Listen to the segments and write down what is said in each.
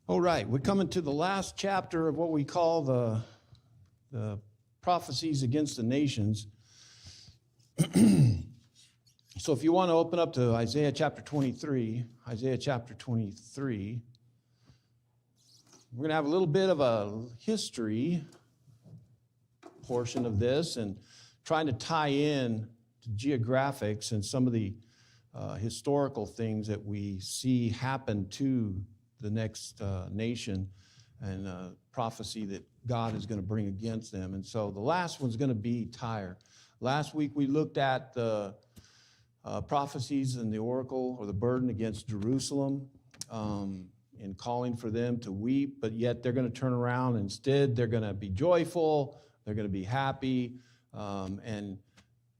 All right, we're coming to the last chapter of what we call the prophecies against the nations. So if you want to open up to Isaiah chapter 23, we're going to have a little bit of a history portion of this and trying to tie in to geographics and some of the historical things that we see happen to the next nation and prophecy that God is going to bring against them. And so the last one's going to be Tyre. Last week we looked at the prophecies and the oracle or the burden against Jerusalem in calling for them to weep, but yet they're going to turn around. Instead, they're going to be joyful, they're going to be happy, and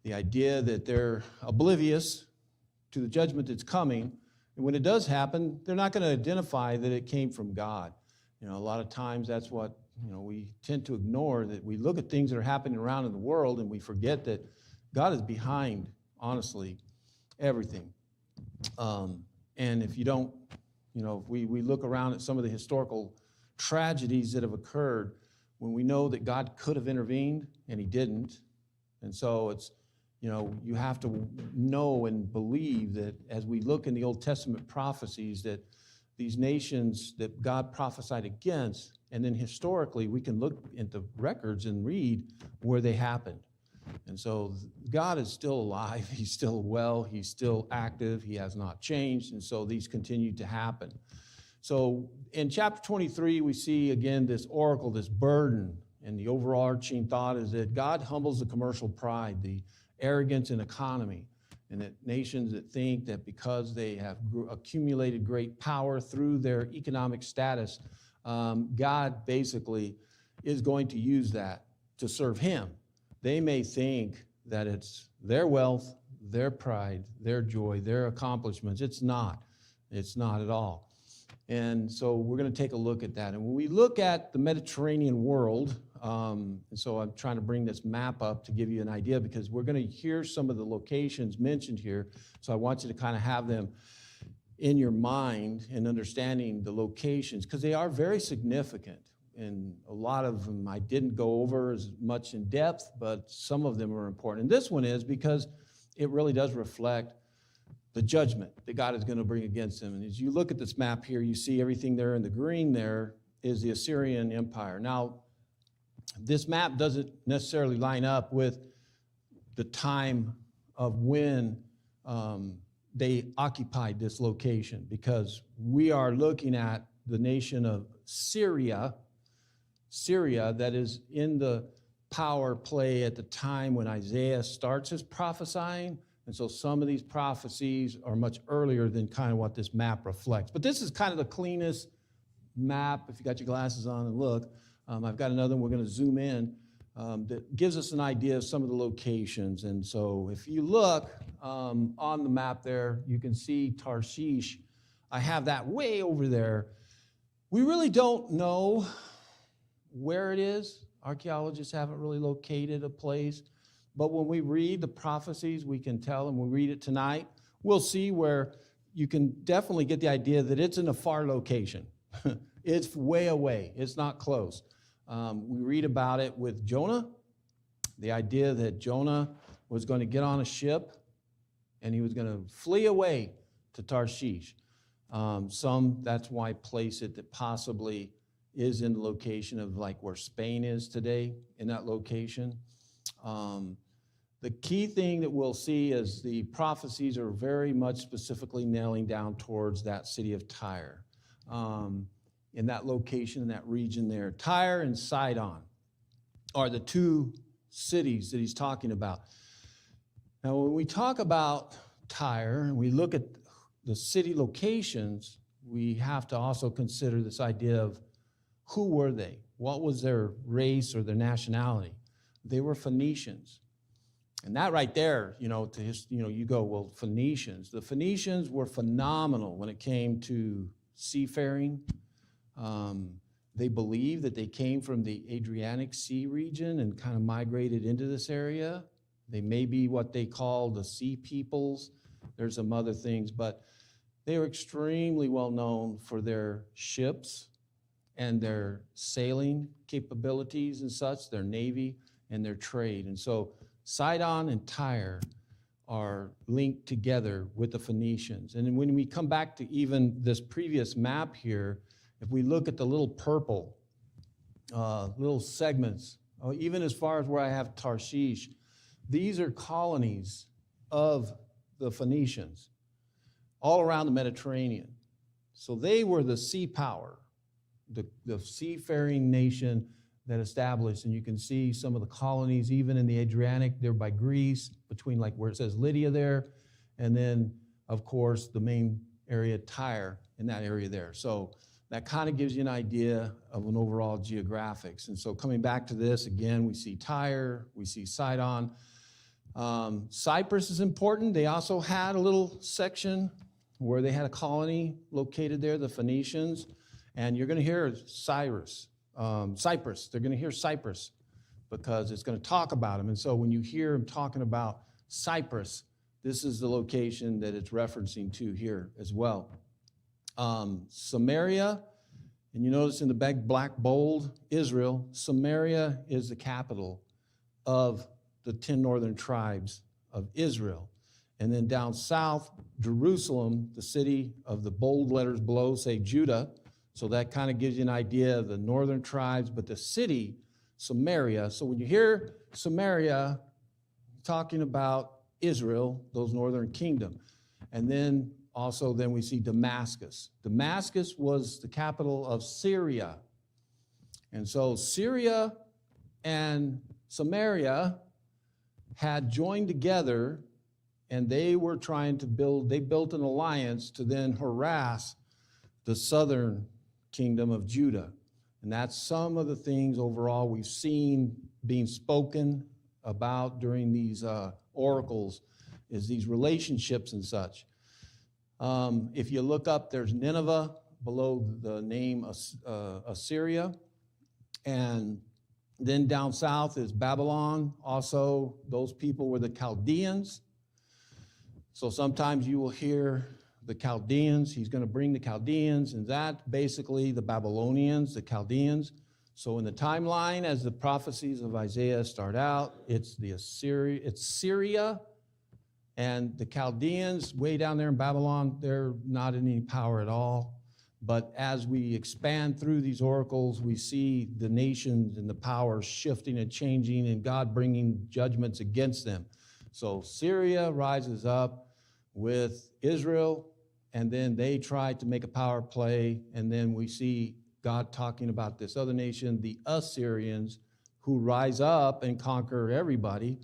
the idea that they're oblivious to the judgment that's coming. And when it does happen, they're not going to identify that it came from God. You know, a lot of times that's what, we tend to ignore, that we look at things that are happening around in the world and we forget that God is behind, honestly, everything. And if you don't, if we look around at some of the historical tragedies that have occurred, when we know that God could have intervened and he didn't. And so it's, you have to know and believe that as we look in the Old Testament prophecies, that these nations that God prophesied against, and then historically we can look into records and read where they happened. And so God is still alive, he's still well, he's still active, he has not changed, and so these continue to happen. So in chapter 23, we see again this oracle, this burden, and the overarching thought is that God humbles the commercial pride, the arrogance in economy, and that nations that think that because they have accumulated great power through their economic status, God basically is going to use that to serve him. They may think that it's their wealth, their pride, their joy, their accomplishments. It's not. It's not at all. And so we're going to take a look at that. And when we look at the Mediterranean world, and so I'm trying to bring this map up to give you an idea because we're going to hear some of the locations mentioned here. So I want you to kind of have them in your mind and understanding the locations because they are very significant. And a lot of them I didn't go over as much in depth, but some of them are important. And this one is because it really does reflect the judgment that God is going to bring against them. And as you look at this map here, you see everything there in the green there is the Assyrian Empire. Now, this map doesn't necessarily line up with the time of when they occupied this location because we are looking at the nation of Syria that is in the power play at the time when Isaiah starts his prophesying. And so some of these prophecies are much earlier than kind of what this map reflects. But this is kind of the cleanest map, if you got your glasses on and look. I've got another one we're going to zoom in that gives us an idea of some of the locations. And so if you look on the map there, you can see Tarshish. I have that way over there. We really don't know where it is. Archaeologists haven't really located a place. But when we read the prophecies, we can tell, and we'll read it tonight, we'll see where you can definitely get the idea that it's in a far location. It's way away. It's not close. We read about it with Jonah, the idea that Jonah was going to get on a ship and he was going to flee away to Tarshish. That's why I place it that possibly is in the location of like where Spain is today, in that location. The key thing that we'll see is the prophecies are very much specifically nailing down towards that city of Tyre. In that location, in that region there. Tyre and Sidon are the two cities that he's talking about. Now, when we talk about Tyre and we look at the city locations, we have to also consider this idea of who were they? What was their race or their nationality? They were Phoenicians. And that right there, you go, well, Phoenicians. The Phoenicians were phenomenal when it came to seafaring. They believe that they came from the Adriatic Sea region and kind of migrated into this area. They may be what they call the sea peoples. There's some other things, but they were extremely well known for their ships and their sailing capabilities and such, their navy and their trade. And so Sidon and Tyre are linked together with the Phoenicians. And then when we come back to even this previous map here, if we look at the little purple, little segments, even as far as where I have Tarshish, these are colonies of the Phoenicians all around the Mediterranean. So they were the sea power, the seafaring nation that established, and you can see some of the colonies even in the Adriatic there by Greece, between like where it says Lydia there, and then of course the main area Tyre in that area there. So that kind of gives you an idea of an overall geographics. And so coming back to this, again, we see Tyre, we see Sidon. Cyprus is important. They also had a little section where they had a colony located there, the Phoenicians, and you're going to hear Cyprus. They're going to hear Cyprus because it's going to talk about them. And so when you hear him talking about Cyprus, this is the location that it's referencing to here as well. Samaria, and you notice in the big black bold, Israel, Samaria is the capital of the 10 northern tribes of Israel. And then down south, Jerusalem, the city of the bold letters below say Judah. So that kind of gives you an idea of the northern tribes, but the city, Samaria. So when you hear Samaria, talking about Israel, those northern kingdom. And then also then we see Damascus. Damascus was the capital of Syria. And so Syria and Samaria had joined together, and they were trying to built an alliance to then harass the southern kingdom of Judah. And that's some of the things overall we've seen being spoken about during these oracles, is these relationships and such. If you look up, there's Nineveh below the name Assyria. And then down south is Babylon. Also, those people were the Chaldeans. So sometimes you will hear the Chaldeans. He's going to bring the Chaldeans, and that basically the Babylonians, the Chaldeans. So in the timeline, as the prophecies of Isaiah start out, it's Syria, and the Chaldeans way down there in Babylon, they're not in any power at all. But as we expand through these oracles, we see the nations and the powers shifting and changing, and God bringing judgments against them. So Syria rises up with Israel, and then they try to make a power play, and then we see God talking about this other nation, the Assyrians, who rise up and conquer everybody.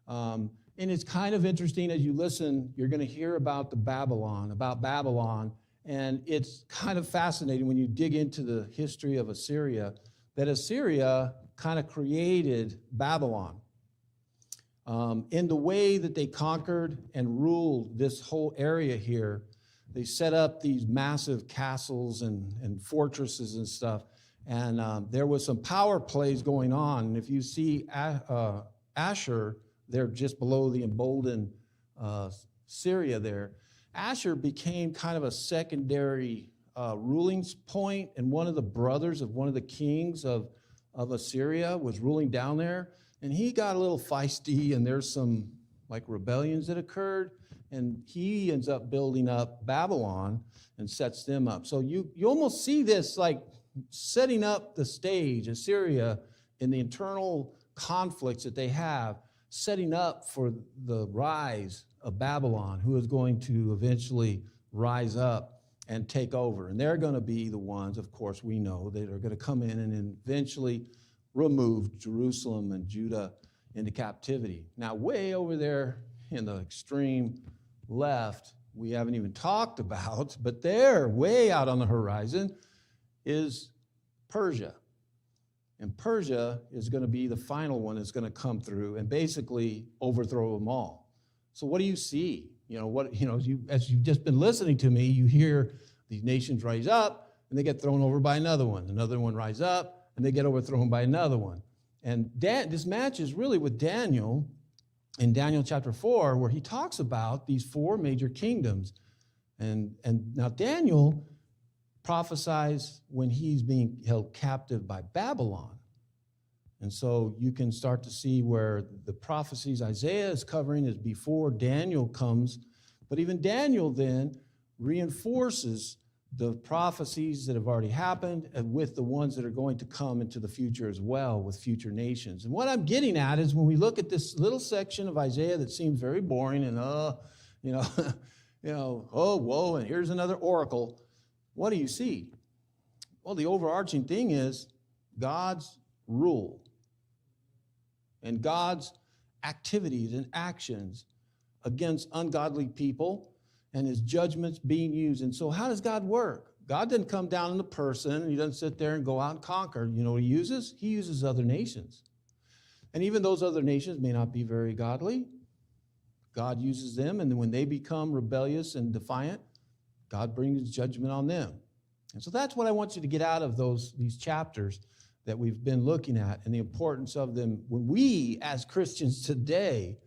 And it's kind of interesting as you listen, you're going to hear about Babylon, and it's kind of fascinating when you dig into the history of Assyria, that Assyria kind of created Babylon. In the way that they conquered and ruled this whole area here, they set up these massive castles and fortresses and stuff, and there was some power plays going on. And if you see Asher, they're just below the emboldened Syria there. Asher became kind of a secondary ruling point, and one of the brothers of one of the kings of Assyria was ruling down there, and he got a little feisty, and there's some like rebellions that occurred, and he ends up building up Babylon and sets them up. So you almost see this like setting up the stage, Assyria, in the internal conflicts that they have, setting up for the rise of Babylon, who is going to eventually rise up and take over. And they're going to be the ones, of course, we know, that are going to come in and eventually remove Jerusalem and Judah into captivity. Now, way over there in the extreme left, we haven't even talked about, but there, way out on the horizon, is Persia. And Persia is going to be the final one that's going to come through and basically overthrow them all. So what do you see? As you've just been listening to me, you hear these nations rise up and they get thrown over by another one. Another one rise up and they get overthrown by another one. And this matches really with Daniel in Daniel chapter 4, where he talks about these four major kingdoms. And now Daniel prophesies when he's being held captive by Babylon. And so you can start to see where the prophecies Isaiah is covering is before Daniel comes. But even Daniel then reinforces the prophecies that have already happened and with the ones that are going to come into the future as well with future nations. And what I'm getting at is when we look at this little section of Isaiah that seems very boring and, oh, whoa, and here's another oracle. What do you see? Well, the overarching thing is God's rule and God's activities and actions against ungodly people and his judgments being used. And so how does God work? God doesn't come down in a person. He doesn't sit there and go out and conquer. You know what he uses? He uses other nations. And even those other nations may not be very godly. God uses them, and then when they become rebellious and defiant, God brings judgment on them. And so that's what I want you to get out of these chapters that we've been looking at and the importance of them when we as Christians today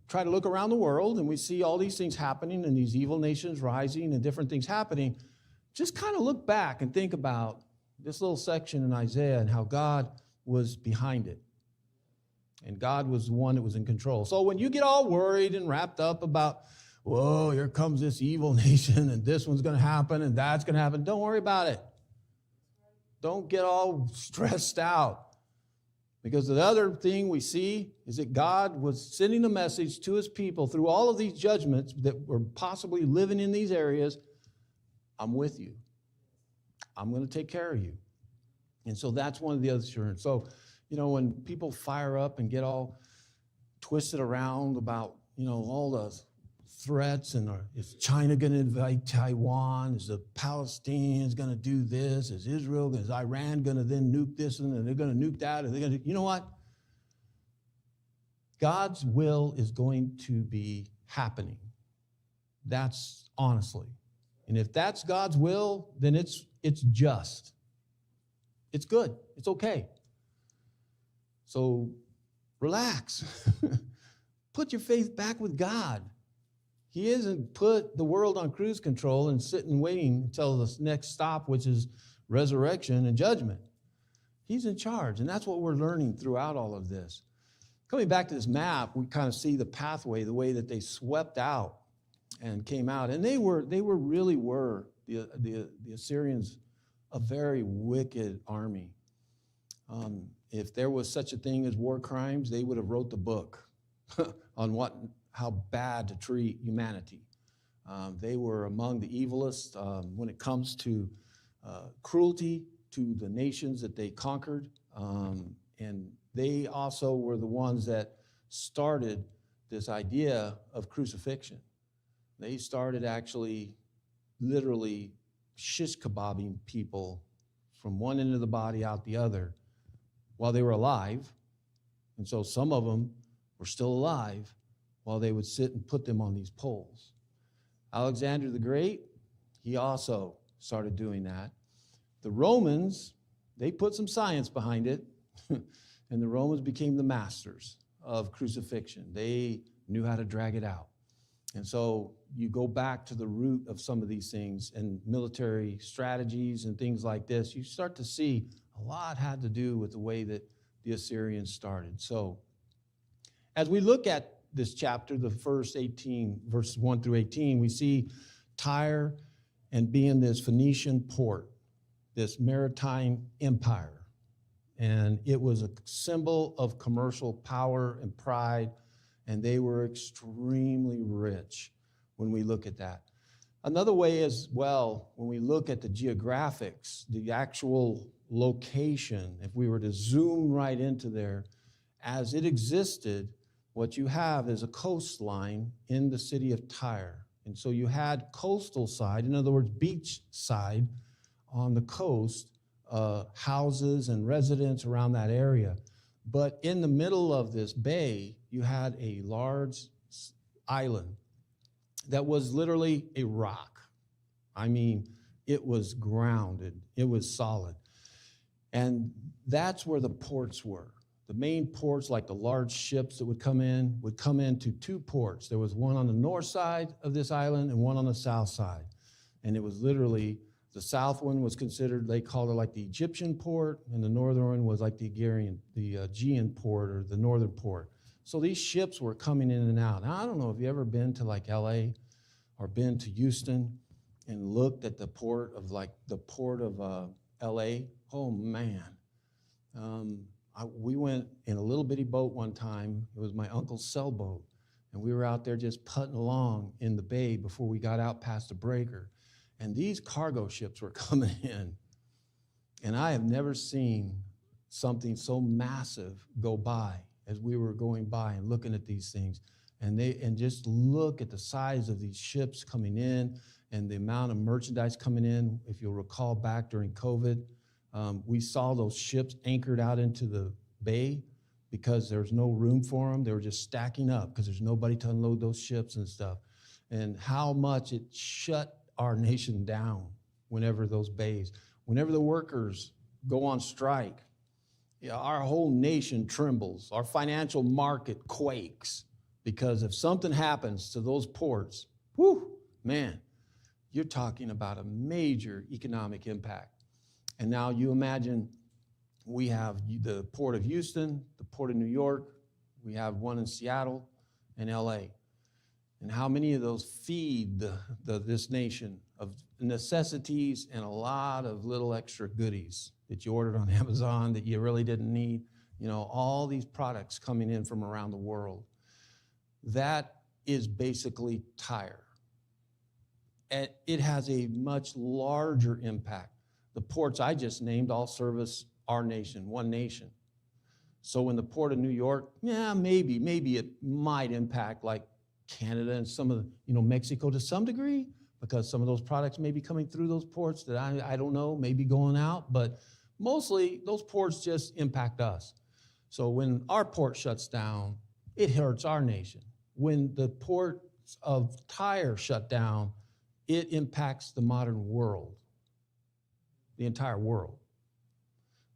try to look around the world and we see all these things happening and these evil nations rising and different things happening. Just kind of look back and think about this little section in Isaiah and how God was behind it. And God was the one that was in control. So when you get all worried and wrapped up about, whoa, here comes this evil nation and this one's going to happen and that's going to happen, don't worry about it. Don't get all stressed out. Because the other thing we see is that God was sending a message to his people through all of these judgments that were possibly living in these areas. I'm with you. I'm going to take care of you. And so that's one of the other assurances. So, when people fire up and get all twisted around about, all the threats and is China going to invade Taiwan? Is the Palestinians going to do this? Is Israel, is Iran going to then nuke this and they're going to nuke that? Are they going to, you know what? God's will is going to be happening. That's honestly. And if that's God's will, then it's just. It's good. It's okay. So relax. Put your faith back with God. He isn't put the world on cruise control and sitting waiting until the next stop, which is resurrection and judgment. He's in charge, and that's what we're learning throughout all of this. Coming back to this map, we kind of see the pathway, the way that they swept out and came out. And they really were, the Assyrians, a very wicked army. If there was such a thing as war crimes, they would have wrote the book on how bad to treat humanity. They were among the evilest when it comes to cruelty to the nations that they conquered. And they also were the ones that started this idea of crucifixion. They started actually literally shish kebabbing people from one end of the body out the other while they were alive. And so some of them were still alive while they would sit and put them on these poles. Alexander the Great, he also started doing that. The Romans, they put some science behind it, and the Romans became the masters of crucifixion. They knew how to drag it out. And so you go back to the root of some of these things and military strategies and things like this, you start to see a lot had to do with the way that the Assyrians started. So as we look at this chapter, the first 18, verses 1 through 18, we see Tyre and being this Phoenician port, this maritime empire. And it was a symbol of commercial power and pride, and they were extremely rich when we look at that. Another way as well, when we look at the geographics, the actual location, if we were to zoom right into there, as it existed, what you have is a coastline in the city of Tyre. And so you had coastal side, in other words, beach side on the coast, houses and residents around that area. But in the middle of this bay, you had a large island that was literally a rock. I mean, it was grounded. It was solid. And that's where the ports were. The main ports, like the large ships that would come into two ports. There was one on the north side of this island and one on the south side. And it was literally The south one was considered, they called it like the Egyptian port, and the northern one was like the Aegean port or the northern port. So these ships were coming in and out. Now, I don't know if you ever been to like LA or been to Houston and looked at the port of LA. Oh man. We went in a little bitty boat one time. It was my uncle's sailboat. And we were out there just putting along in the bay before we got out past the breaker. And these cargo ships were coming in. And I have never seen something so massive go by as we were going by and looking at these things. And just look at the size of these ships coming in and the amount of merchandise coming in. If you'll recall back during COVID, we saw those ships anchored out into the bay because there was no room for them. They were just stacking up because there's nobody to unload those ships and stuff. And how much it shut our nation down whenever the workers go on strike, our whole nation trembles. Our financial market quakes because if something happens to those ports, man, you're talking about a major economic impact. And now you imagine we have the Port of Houston, the Port of New York, we have one in Seattle and LA. And how many of those feed this nation of necessities and a lot of little extra goodies that you ordered on Amazon that you really didn't need? All these products coming in from around the world. That is basically Tyre. And it has a much larger impact. The ports I just named all service our nation, one nation. So when the Port of New York, maybe it might impact like Canada and some of Mexico to some degree, because some of those products may be coming through those ports that I don't know, maybe going out, but mostly those ports just impact us. So when our port shuts down, it hurts our nation. When the ports of Tyre shut down, it impacts the modern world, the entire world,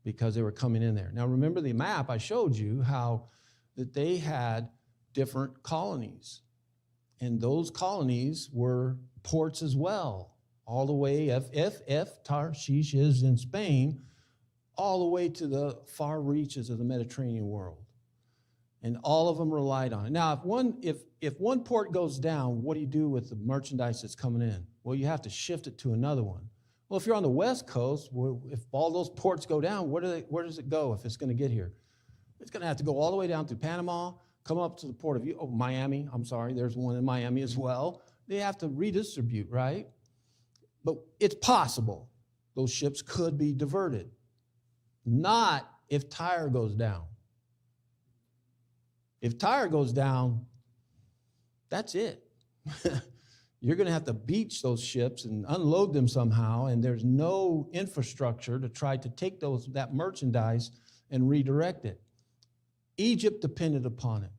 because they were coming in there. Now remember the map I showed you, how that they had different colonies. And those colonies were ports as well, all the way, Tarshish is in Spain, all the way to the far reaches of the Mediterranean world. And all of them relied on it. Now, if one port goes down, what do you do with the merchandise that's coming in? Well, you have to shift it to another one. Well, if you're on the West Coast, if all those ports go down, where does it go if it's going to get here? It's going to have to go all the way down through Panama, come up to the port of Miami. I'm sorry, there's one in Miami as well. They have to redistribute, right? But it's possible those ships could be diverted. Not if Tyre goes down. If Tyre goes down, that's it. You're going to have to beach those ships and unload them somehow, and there's no infrastructure to try to take that merchandise and redirect it. Egypt depended upon it.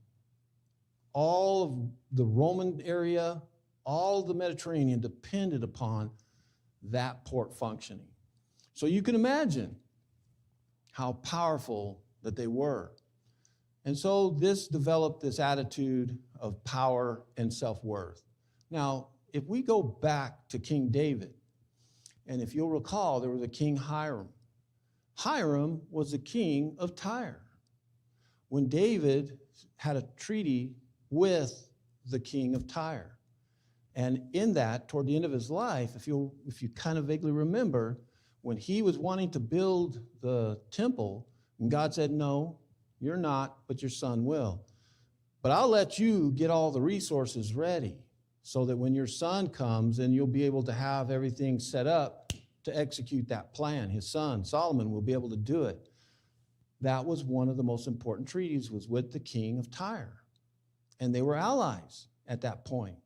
All of the Roman area, all of the Mediterranean depended upon that port functioning. So you can imagine how powerful that they were. And so this developed this attitude of power and self-worth. Now, if we go back to King David, and if you'll recall, there was a King Hiram. Hiram was the king of Tyre. When David had a treaty with the king of Tyre. And in that, toward the end of his life, if you kind of vaguely remember, when he was wanting to build the temple, and God said, no, you're not, but your son will. But I'll let you get all the resources ready so that when your son comes, then you'll be able to have everything set up to execute that plan. His son, Solomon, will be able to do it. That was one of the most important treaties, was with the king of Tyre. And they were allies at that point.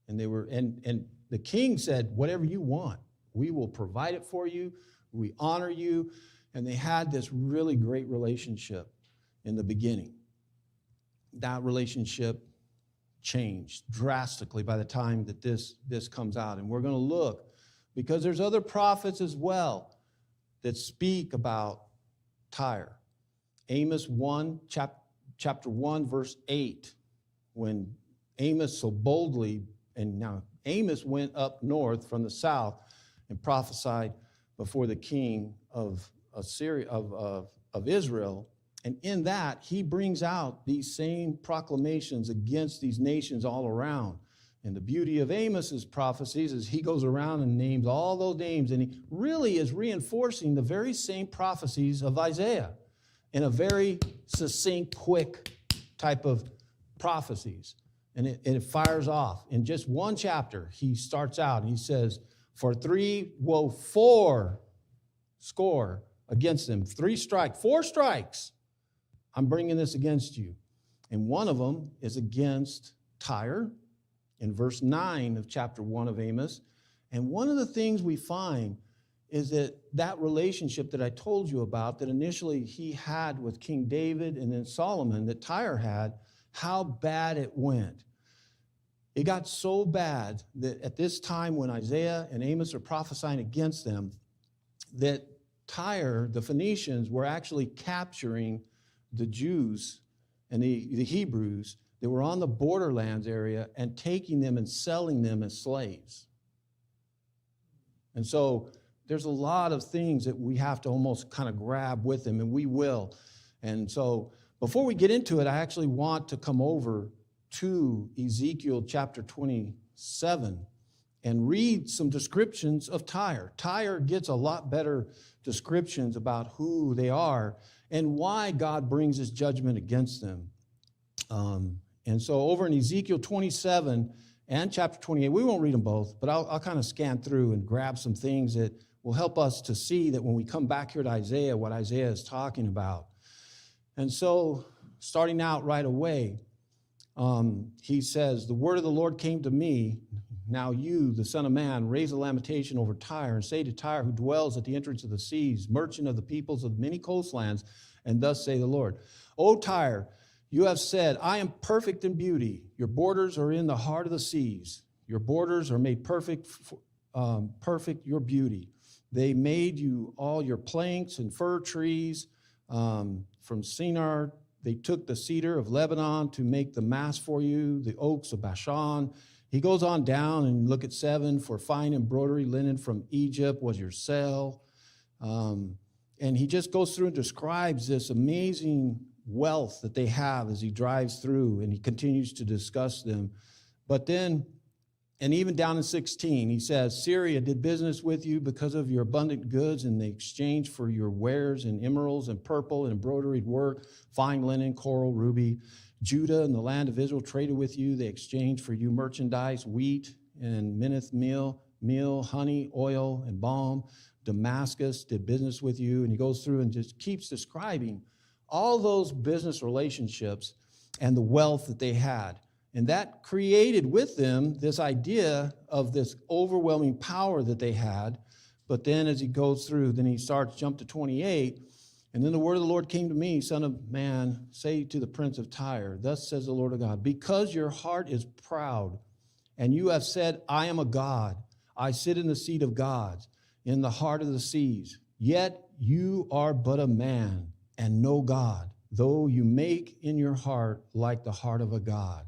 And the king said, whatever you want, we will provide it for you. We honor you. And they had this really great relationship in the beginning. That relationship changed drastically by the time that this comes out. And we're going to look, because there's other prophets as well that speak about Tyre. Amos 1, chapter 1, verse 8, when Amos so boldly, and now Amos went up north from the south and prophesied before the king of Assyria, of Israel. And in that, he brings out these same proclamations against these nations all around. And the beauty of Amos's prophecies is he goes around and names all those names, and he really is reinforcing the very same prophecies of Isaiah in a very succinct, quick type of prophecies. And it fires off. In just one chapter, he starts out and he says, four score against them. 4 strikes. I'm bringing this against you. And one of them is against Tyre in verse 9 of chapter 1 of Amos. And one of the things we find is that relationship that I told you about that initially he had with King David and then Solomon that Tyre had, how bad it went. It got so bad that at this time when Isaiah and Amos are prophesying against them, that Tyre, the Phoenicians, were actually capturing the Jews and the Hebrews that were on the borderlands area and taking them and selling them as slaves. And so there's a lot of things that we have to almost kind of grab with them, and we will. And so before we get into it, I actually want to come over to Ezekiel chapter 27 and read some descriptions of Tyre. Tyre gets a lot better descriptions about who they are and why God brings his judgment against them. And so over in Ezekiel 27 and chapter 28, we won't read them both, but I'll kind of scan through and grab some things that will help us to see that when we come back here to Isaiah, what Isaiah is talking about. And so starting out right away, he says, the word of the Lord came to me. Now you, the son of man, raise a lamentation over Tyre and say to Tyre, who dwells at the entrance of the seas, merchant of the peoples of many coastlands, and thus say the Lord, O Tyre, you have said, I am perfect in beauty. Your borders are in the heart of the seas. Your borders are made perfect, your beauty. They made you all your planks and fir trees from Shinar. They took the cedar of Lebanon to make the mast for you, the oaks of Bashan. He goes on down and look at 7, for fine embroidery linen from Egypt was your sale. And he just goes through and describes this amazing wealth that they have as he drives through, and he continues to discuss them. But then, and even down in 16, he says, Syria did business with you because of your abundant goods, and they exchanged for your wares and emeralds and purple and embroidered work, fine linen, coral, ruby. Judah and the land of Israel traded with you. They exchanged for you merchandise, wheat and minneth meal, honey, oil, and balm. Damascus did business with you. And he goes through and just keeps describing all those business relationships and the wealth that they had. And that created with them this idea of this overwhelming power that they had. But then as he goes through, then he starts, jump to 28, and then the word of the Lord came to me, son of man, say to the prince of Tyre, thus says the Lord of God, because your heart is proud, and you have said, I am a God, I sit in the seat of gods, in the heart of the seas, yet you are but a man, and no God, though you make in your heart like the heart of a God.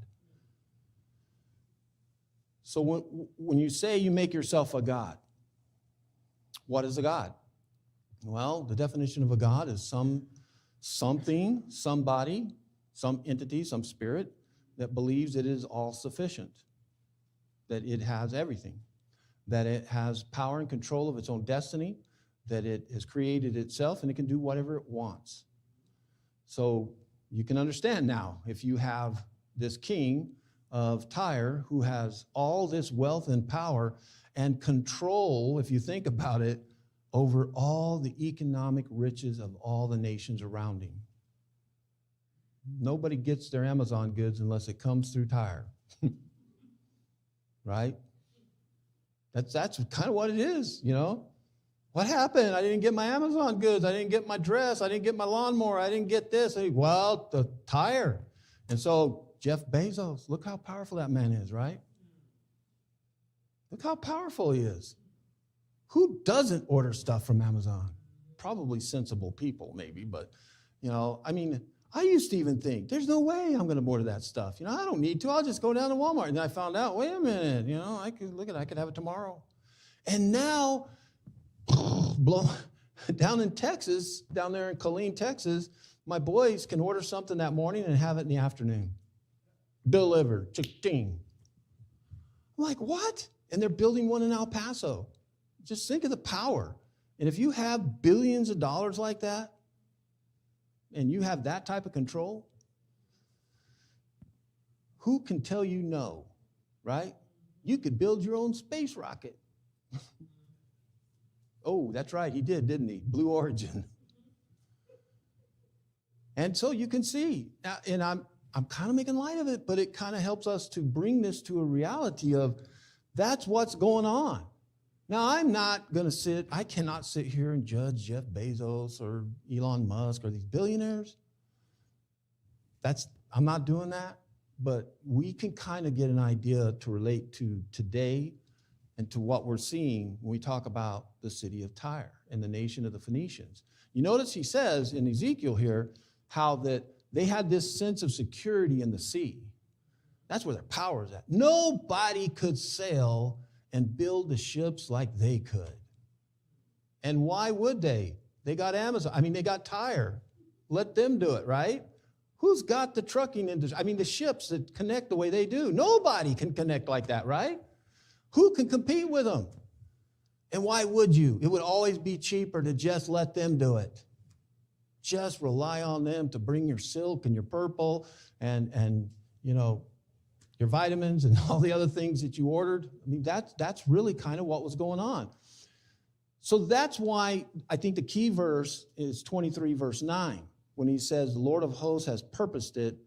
So when you say you make yourself a God, what is a God? Well, the definition of a God is something, somebody, some entity, some spirit that believes it is all sufficient, that it has everything, that it has power and control of its own destiny, that it has created itself and it can do whatever it wants. So you can understand now, if you have this king of Tyre who has all this wealth and power and control, if you think about it, over all the economic riches of all the nations around him. Nobody gets their Amazon goods unless it comes through Tyre. Right? That's kind of what it is, you know. What happened? I didn't get my Amazon goods. I didn't get my dress. I didn't get my lawnmower. I didn't get this. Well, the Tyre. And so Jeff Bezos, look how powerful that man is, right? Look how powerful he is. Who doesn't order stuff from Amazon? Probably sensible people, maybe, but, you know, I mean, I used to even think, there's no way I'm going to order that stuff. You know, I don't need to. I'll just go down to Walmart. And then I found out, wait a minute, you know, I could have it tomorrow. And now, down in Texas, down there in Killeen, Texas, my boys can order something that morning and have it in the afternoon. Delivered. Ching. I'm like, what? And they're building one in El Paso. Just think of the power. And if you have billions of dollars like that, and you have that type of control, who can tell you no, right? You could build your own space rocket. Oh, that's right, he did, didn't he? Blue Origin. And so you can see, and I'm kind of making light of it, but it kind of helps us to bring this to a reality of that's what's going on. Now, I cannot sit here and judge Jeff Bezos or Elon Musk or these billionaires. I'm not doing that, but we can kind of get an idea to relate to today and to what we're seeing when we talk about the city of Tyre and the nation of the Phoenicians. You notice he says in Ezekiel here how that they had this sense of security in the sea. That's where their power is at. Nobody could sail and build the ships like they could. And why would they? They got they got Tyre. Let them do it, right? Who's got the trucking industry? The ships that connect the way they do. Nobody can connect like that, right? Who can compete with them? And why would you? It would always be cheaper to just let them do it. Just rely on them to bring your silk and your purple and your vitamins and all the other things that you ordered. That's really kind of what was going on. So that's why I think the key verse is 23, verse 9, when he says, the Lord of hosts has purposed it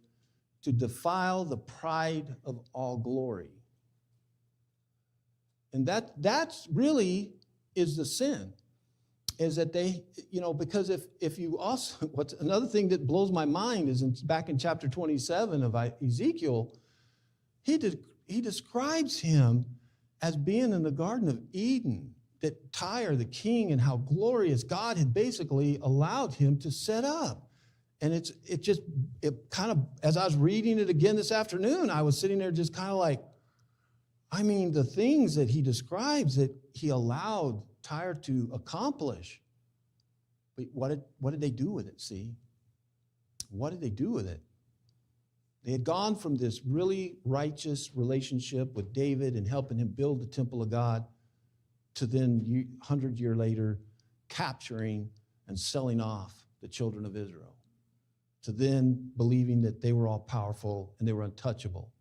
to defile the pride of all glory. And that's really is the sin, is that they, because if you also, what's another thing that blows my mind is back in chapter 27 of Ezekiel, he describes him as being in the Garden of Eden, that Tyre, the king, and how glorious God had basically allowed him to set up. And it kind of, as I was reading it again this afternoon, I was sitting there just kind of like, the things that he describes that he allowed Tyre to accomplish. But what did they do with it, see? What did they do with it? They had gone from this really righteous relationship with David and helping him build the temple of God to then 100 years later capturing and selling off the children of Israel, to then believing that they were all powerful and they were untouchable.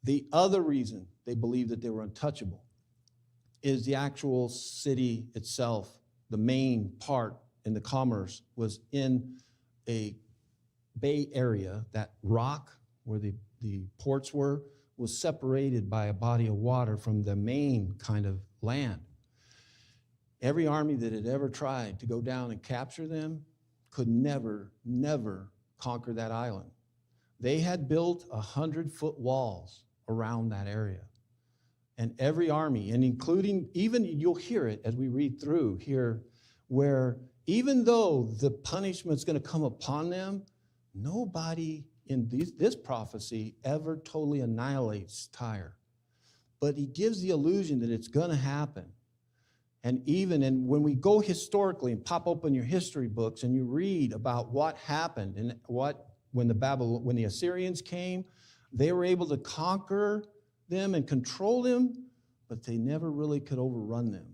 The other reason they believed that they were untouchable is the actual city itself. The main part in the commerce was in a bay area. That rock where the ports were was separated by a body of water from the main kind of land. Every army that had ever tried to go down and capture them could never conquer that island. They had built 100-foot walls around that area. And every army, and including, even you'll hear it as we read through here, where even though the punishment's going to come upon them, nobody in this prophecy ever totally annihilates Tyre. But he gives the illusion that it's going to happen. And when we go historically and pop open your history books and you read about what happened and when the Assyrians came, they were able to conquer them and control them, but they never really could overrun them.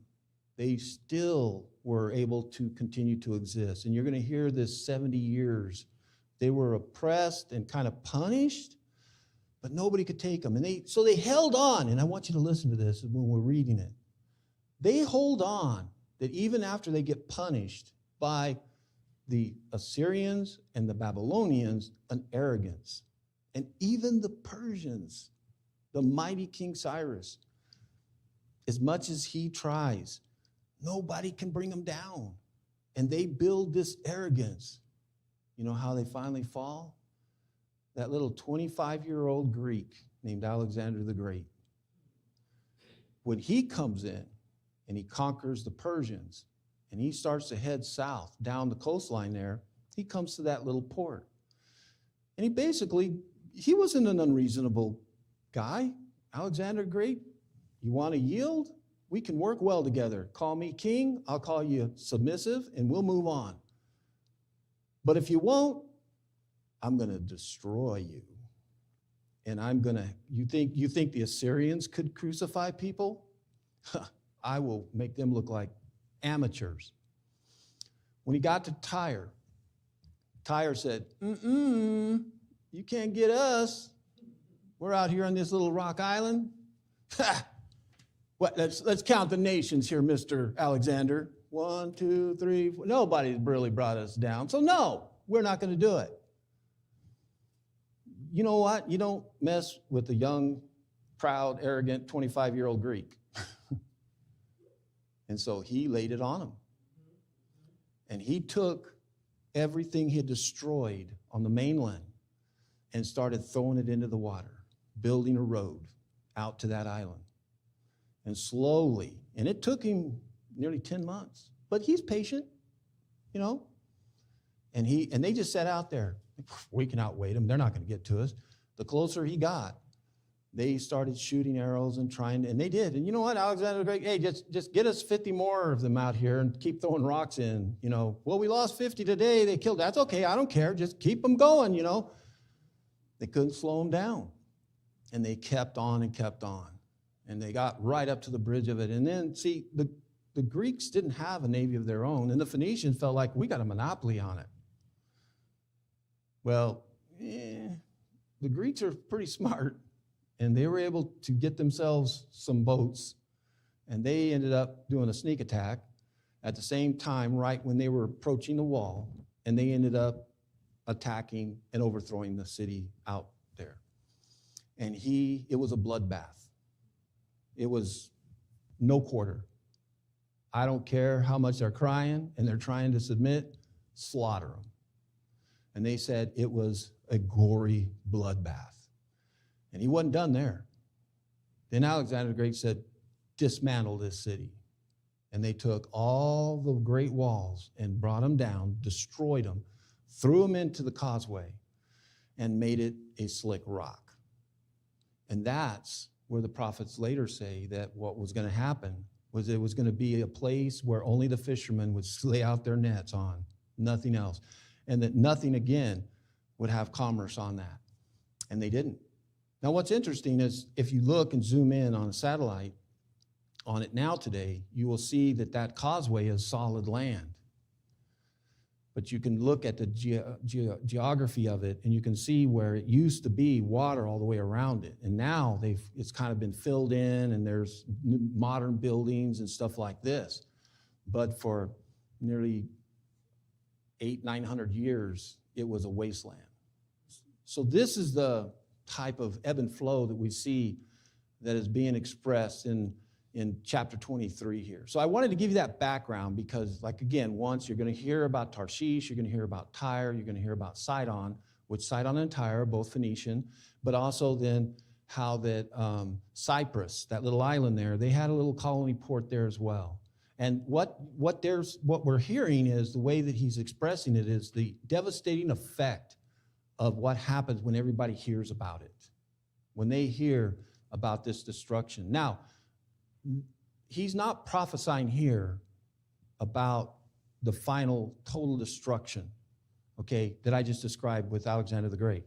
They still were able to continue to exist. And you're going to hear this 70 years. They were oppressed and kind of punished, but nobody could take them. So they held on, and I want you to listen to this when we're reading it. They hold on that even after they get punished by the Assyrians and the Babylonians, an arrogance. And even the Persians, the mighty King Cyrus, as much as he tries, nobody can bring him down. And they build this arrogance. You know how they finally fall? That little 25-year-old Greek named Alexander the Great. When he comes in and he conquers the Persians and he starts to head south down the coastline there, he comes to that little port. And he wasn't an unreasonable guy. Alexander the Great, you want to yield? We can work well together. Call me king, I'll call you submissive, and we'll move on. But if you won't, I'm going to destroy you. And you think the Assyrians could crucify people? I will make them look like amateurs. When he got to Tyre, Tyre said, you can't get us. We're out here on this little rock island. What? Let's count the nations here, Mr. Alexander. 1, 2, 3, 4. Nobody's really brought us down. So no, we're not going to do it. You know what? You don't mess with a young, proud, arrogant 25-year-old Greek. And so he laid it on him. And he took everything he had destroyed on the mainland and started throwing it into the water, building a road out to that island. And slowly, and it took him nearly 10 months, but he's patient, you know. And they just sat out there. We can outwait them. They're not going to get to us. The closer he got, they started shooting arrows and and they did. And you know what? Alexander the Great, hey, just get us 50 more of them out here and keep throwing rocks in, you know. Well, we lost 50 today. They killed. That's okay. I don't care. Just keep them going, you know. They couldn't slow them down. And they kept on and kept on. And they got right up to the bridge of it. And then, see, the Greeks didn't have a navy of their own. And the Phoenicians felt like we got a monopoly on it. Well, the Greeks are pretty smart, and they were able to get themselves some boats, and they ended up doing a sneak attack at the same time, right when they were approaching the wall, and they ended up attacking and overthrowing the city out there. And it was a bloodbath. It was no quarter. I don't care how much they're crying and they're trying to submit, slaughter them. And they said it was a gory bloodbath. And he wasn't done there. Then Alexander the Great said, dismantle this city. And they took all the great walls and brought them down, destroyed them, threw them into the causeway, and made it a slick rock. And that's where the prophets later say that what was going to happen was it was going to be a place where only the fishermen would lay out their nets on, nothing else. And that nothing again would have commerce on that. And they didn't. Now what's interesting is if you look and zoom in on a satellite on it now today, you will see that causeway is solid land. But you can look at the geography of it and you can see where it used to be water all the way around it. And now it's kind of been filled in and there's modern buildings and stuff like this. But for nearly 800-900 years, it was a wasteland. So this is the type of ebb and flow that we see that is being expressed in chapter 23 here. So I wanted to give you that background because, like, again, once you're going to hear about Tarshish, you're going to hear about Tyre, you're going to hear about Sidon, which Sidon and Tyre are both Phoenician, but also then how that Cyprus, that little island there, they had a little colony port there as well. And what we're hearing is the way that he's expressing it is the devastating effect of what happens when everybody hears about it, when they hear about this destruction. Now, he's not prophesying here about the final total destruction, okay, that I just described with Alexander the Great.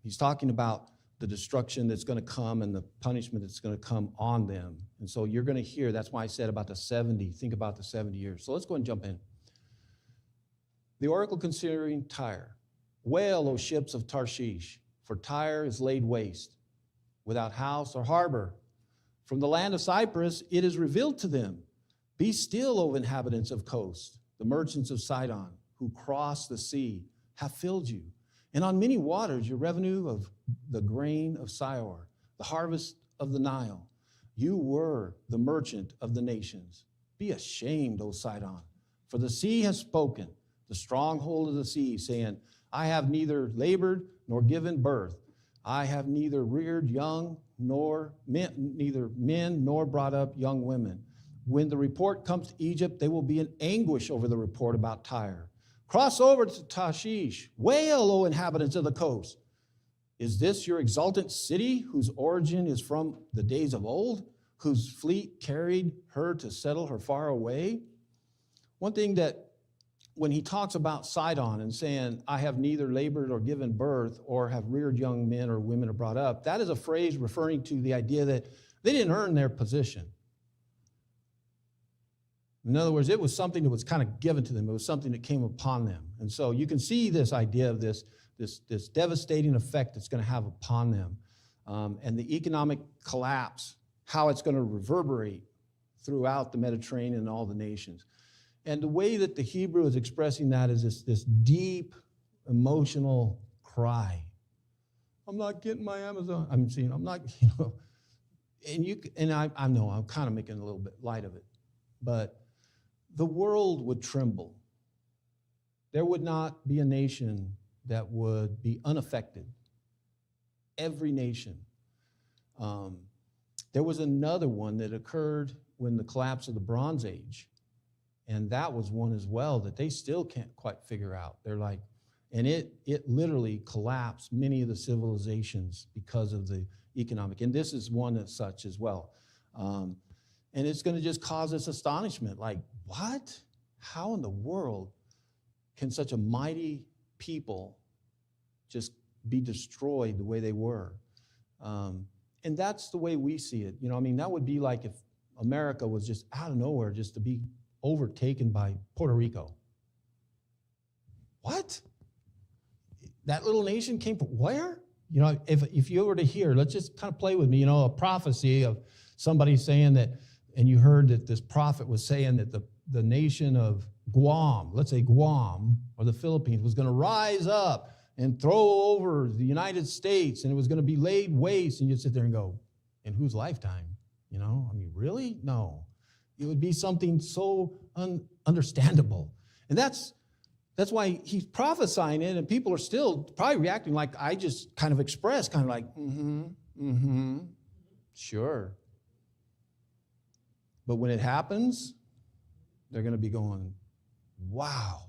He's talking about the destruction that's going to come and the punishment that's going to come on them. And so you're going to hear, that's why I said about the 70, think about the 70 years. So let's go and jump in. The oracle considering Tyre. Wail, O ships of Tarshish, for Tyre is laid waste, without house or harbor. From the land of Cyprus, it is revealed to them. Be still, O inhabitants of coast. The merchants of Sidon, who cross the sea, have filled you. And on many waters, your revenue of the grain of Tyre, the harvest of the Nile. You were the merchant of the nations. Be ashamed, O Sidon, for the sea has spoken, the stronghold of the sea, saying, I have neither labored nor given birth. I have neither reared young neither men nor brought up young women. When the report comes to Egypt, they will be in anguish over the report about Tyre. Cross over to Tarshish. Wail, O inhabitants of the coast. Is this your exultant city whose origin is from the days of old, whose fleet carried her to settle her far away. One thing that when he talks about Sidon and saying, I have neither labored or given birth or have reared young men or women or brought up, that is a phrase referring to the idea that they didn't earn their position. In other words, it was something that was kind of given to them. It was something that came upon them. And so you can see this idea of this devastating effect it's going to have upon them. And the economic collapse, how it's going to reverberate throughout the Mediterranean and all the nations. And the way that the Hebrew is expressing that is this deep, emotional cry. I'm not getting my Amazon. I'm not, I know I'm kind of making a little bit light of it, but the world would tremble. There would not be a nation that would be unaffected. Every nation. There was another one that occurred when the collapse of the Bronze Age. And that was one as well that they still can't quite figure out. They're like, and it literally collapsed many of the civilizations because of the economic. And this is one as such as well. And it's going to just cause us astonishment. Like, what? How in the world can such a mighty people just be destroyed the way they were? And that's the way we see it. That would be like if America was just out of nowhere just to be overtaken by Puerto Rico. What? That little nation came from where? If you were to hear, let's just kind of play with me, a prophecy of somebody saying that, and you heard that this prophet was saying that the nation of Guam, let's say Guam or the Philippines, was going to rise up and throw over the United States, and it was going to be laid waste, and you'd sit there and go, in whose lifetime? Really? No. It would be something so understandable. And that's why he's prophesying it, and people are still probably reacting like I just kind of expressed, kind of like, sure. But when it happens, they're going to be going, wow.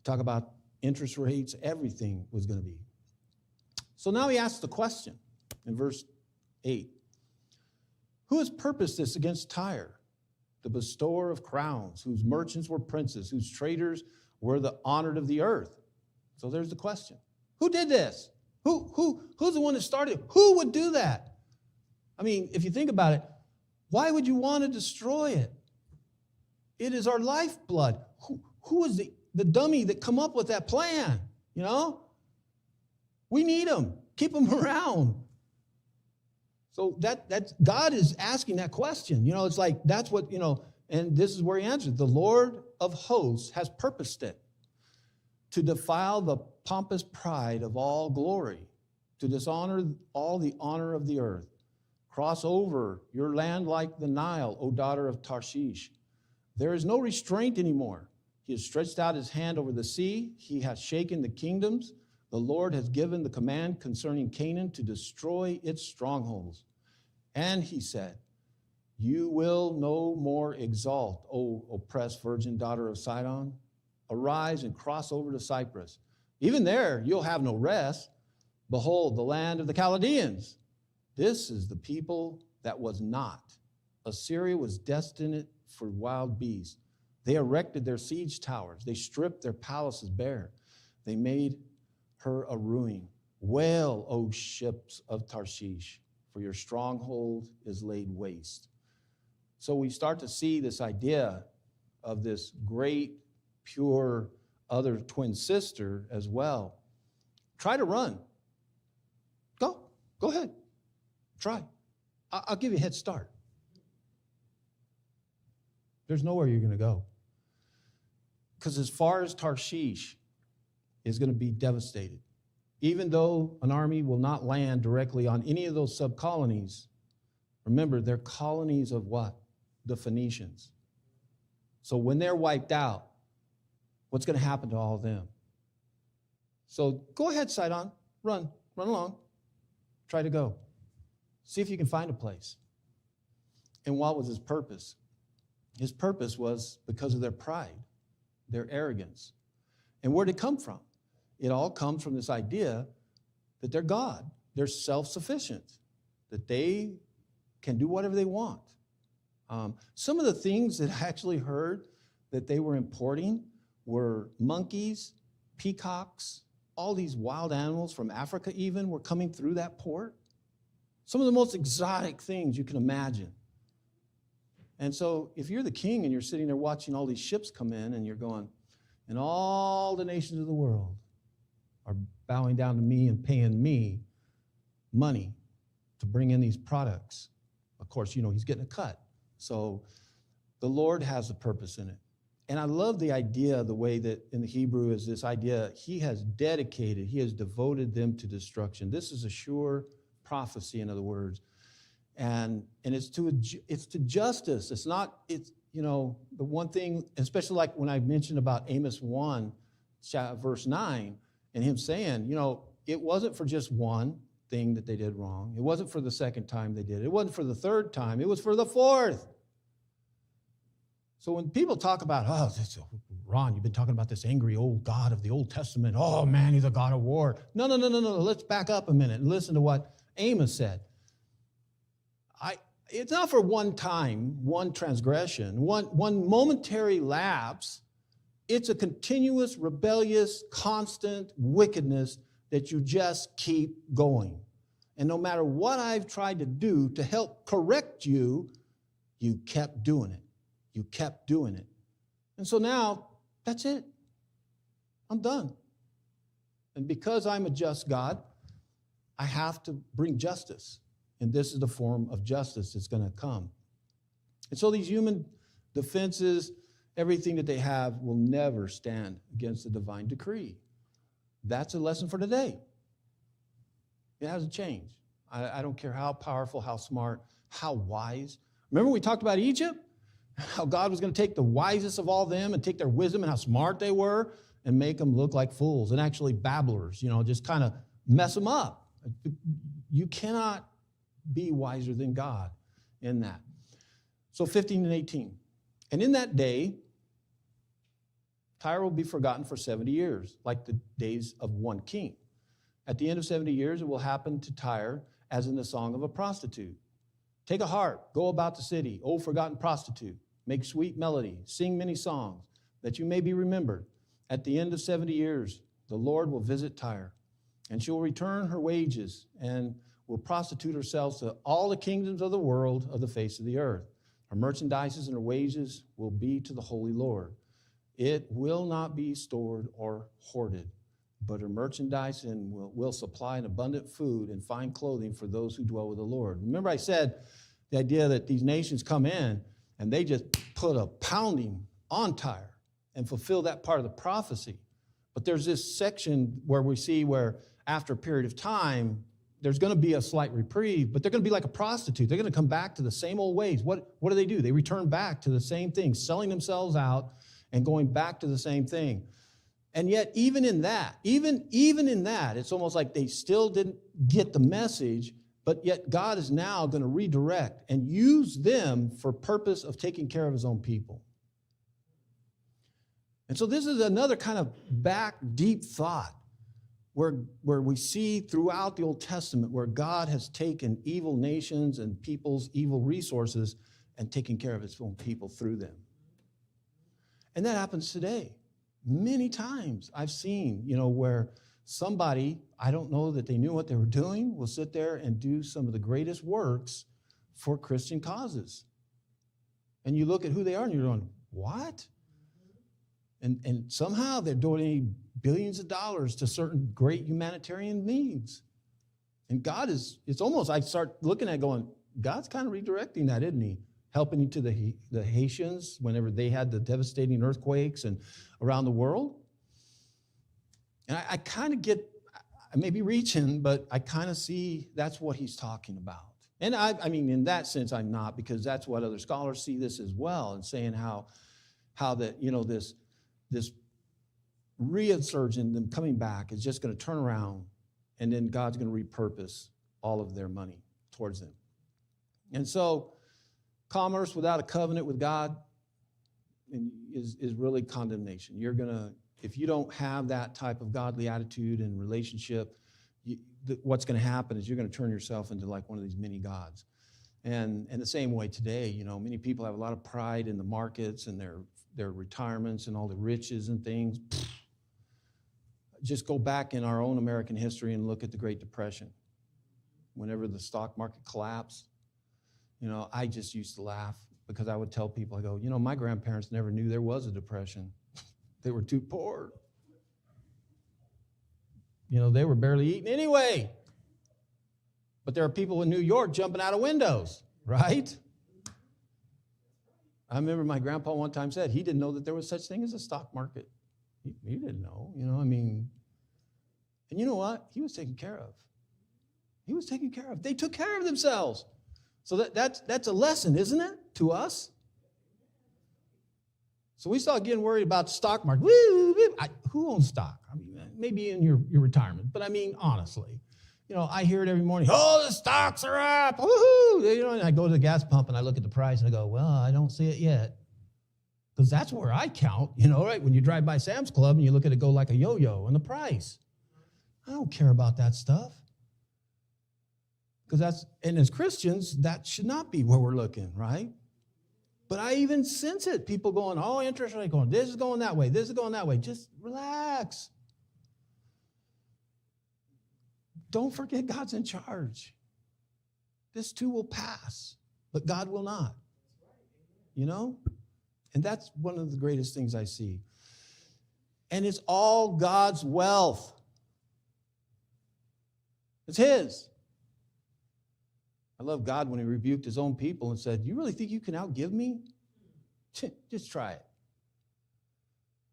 Talk about interest rates, everything was going to be. So now he asks the question in verse 8. Who has purposed this against Tyre, the bestower of crowns, whose merchants were princes, whose traders were the honored of the earth? So there's the question. Who did this? Who's the one that started? Who would do that? If you think about it, why would you want to destroy it? It is our lifeblood. Who is the dummy that come up with that plan? We need them. Keep them around. So that's God is asking that question. It's like that's what, and this is where he answers. The Lord of hosts has purposed it to defile the pompous pride of all glory, to dishonor all the honor of the earth. Cross over your land like the Nile, O daughter of Tarshish. There is no restraint anymore. He has stretched out his hand over the sea. He has shaken the kingdoms. The Lord has given the command concerning Canaan to destroy its strongholds. And he said, you will no more exalt, O oppressed virgin daughter of Sidon. Arise and cross over to Cyprus. Even there you'll have no rest. Behold, the land of the Chaldeans. This is the people that was not. Assyria was destined for wild beasts. They erected their siege towers. They stripped their palaces bare. They made her a ruin. Wail, O ships of Tarshish, for your stronghold is laid waste. So we start to see this idea of this great, pure other twin sister as well. Try to run. Go ahead. Try. I'll give you a head start. There's nowhere you're going to go. Because as far as Tarshish is going to be devastated, even though an army will not land directly on any of those sub-colonies, remember, they're colonies of what? The Phoenicians. So when they're wiped out, what's going to happen to all of them? So go ahead, Sidon. Run along. Try to go. See if you can find a place. And what was his purpose? His purpose was because of their pride, their arrogance. And where did it come from? It all comes from this idea that they're God. They're self-sufficient. That they can do whatever they want. Some of the things that I actually heard that they were importing were monkeys, peacocks, all these wild animals from Africa even were coming through that port. Some of the most exotic things you can imagine. And so if you're the king and you're sitting there watching all these ships come in and you're going, and all the nations of the world are bowing down to me and paying me money to bring in these products. Of course, he's getting a cut. So the Lord has a purpose in it. And I love the idea, the way that in the Hebrew is this idea, he has devoted them to destruction. This is a sure prophecy, in other words. And it's to justice. It's the one thing, especially like when I mentioned about Amos 1, verse 9, and him saying, it wasn't for just one thing that they did wrong. It wasn't for the second time they did it. It wasn't for the third time. It was for the fourth. So when people talk about, Ron, you've been talking about this angry old God of the Old Testament. Oh, man, he's a God of war. No. Let's back up a minute and listen to what Amos said. It's not for one time, one transgression, one momentary lapse. It's a continuous, rebellious, constant wickedness that you just keep going. And no matter what I've tried to do to help correct you, you kept doing it. You kept doing it. And so now, that's it. I'm done. And because I'm a just God, I have to bring justice. And this is the form of justice that's going to come. And so these human defenses, everything that they have will never stand against the divine decree. That's a lesson for today. It hasn't changed. I don't care how powerful, how smart, how wise. Remember we talked about Egypt? How God was going to take the wisest of all them and take their wisdom and how smart they were and make them look like fools and actually babblers, just kind of mess them up. You cannot be wiser than God in that. So 15 and 18. And in that day, Tyre will be forgotten for 70 years, like the days of one king. At the end of 70 years, it will happen to Tyre as in the song of a prostitute. Take a harp, go about the city, O forgotten prostitute. Make sweet melody, sing many songs, that you may be remembered. At the end of 70 years, the Lord will visit Tyre, and she will return her wages and will prostitute herself to all the kingdoms of the world of the face of the earth. Her merchandises and her wages will be to the holy Lord. It will not be stored or hoarded, but her merchandise and will supply an abundant food and fine clothing for those who dwell with the Lord. Remember I said the idea that these nations come in and they just put a pounding on Tyre and fulfill that part of the prophecy. But there's this section where we see where after a period of time, there's going to be a slight reprieve, but they're going to be like a prostitute. They're going to come back to the same old ways. What do? They return back to the same thing, selling themselves out and going back to the same thing. And yet, even in that, it's almost like they still didn't get the message, but yet God is now going to redirect and use them for purpose of taking care of his own people. And so this is another kind of back deep thought where we see throughout the Old Testament where God has taken evil nations and people's evil resources and taken care of his own people through them. And that happens today. Many times I've seen, where somebody, I don't know that they knew what they were doing, will sit there and do some of the greatest works for Christian causes. And you look at who they are and you're going, what? And somehow they're donating billions of dollars to certain great humanitarian needs. And God it's almost, I start looking at going, God's kind of redirecting that, isn't he? Helping to the Haitians whenever they had the devastating earthquakes and around the world. And I kind of get, I may be reaching, but I kind of see that's what he's talking about. And I mean, in that sense, I'm not, because that's what other scholars see this as well, and saying how that, this reinsurgent, them coming back, is just going to turn around, and then God's going to repurpose all of their money towards them. And so commerce without a covenant with God is really condemnation. You're going to, if you don't have that type of godly attitude and relationship, what's going to happen is you're going to turn yourself into like one of these mini gods. And the same way today, many people have a lot of pride in the markets and their retirements and all the riches and things. Just go back in our own American history and look at the Great Depression. Whenever the stock market collapsed, I just used to laugh because I would tell people, I go, my grandparents never knew there was a depression. They were too poor. They were barely eating anyway. But there are people in New York jumping out of windows, right? I remember my grandpa one time said he didn't know that there was such thing as a stock market. He didn't know, And you know what? He was taken care of. He was taken care of. They took care of themselves. So that's a lesson, isn't it, to us? So we start getting worried about the stock market. Who owns stock? Maybe in your retirement, but honestly. I hear it every morning. Oh, the stocks are up. Woohoo! And I go to the gas pump and I look at the price and I go, well, I don't see it yet. Because that's where I count, right? When you drive by Sam's Club and you look at it go like a yo-yo on the price. I don't care about that stuff. And as Christians, that should not be where we're looking, right? But I even sense it. People going, oh, interest rate going, this is going that way, this is going that way. Just relax. Don't forget God's in charge. This too will pass, but God will not. And that's one of the greatest things I see. And it's all God's wealth. It's His. I love God when He rebuked His own people and said, you really think you can outgive me? Just try it.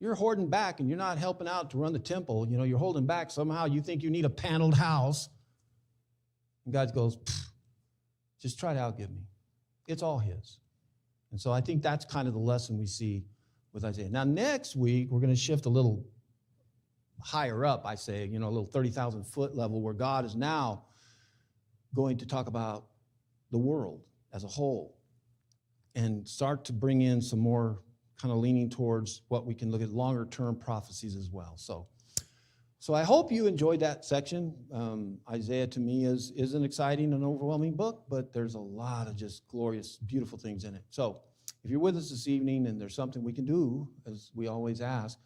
You're hoarding back and you're not helping out to run the temple. You're holding back somehow. You think you need a paneled house. And God goes, just try to outgive me. It's all His. And so I think that's kind of the lesson we see with Isaiah. Now, next week, we're going to shift a little higher up, I say, a little 30,000-foot level where God is now going to talk about the world as a whole and start to bring in some more kind of leaning towards what we can look at longer-term prophecies as well. So I hope you enjoyed that section. Isaiah, to me, is an exciting and overwhelming book, but there's a lot of just glorious, beautiful things in it. So if you're with us this evening and there's something we can do, as we always ask,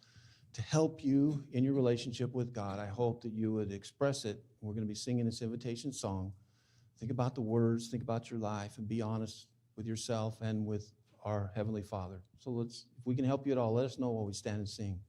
to help you in your relationship with God, I hope that you would express it. We're going to be singing this invitation song. Think about the words, think about your life, and be honest with yourself and with our Heavenly Father. So if we can help you at all, let us know while we stand and sing.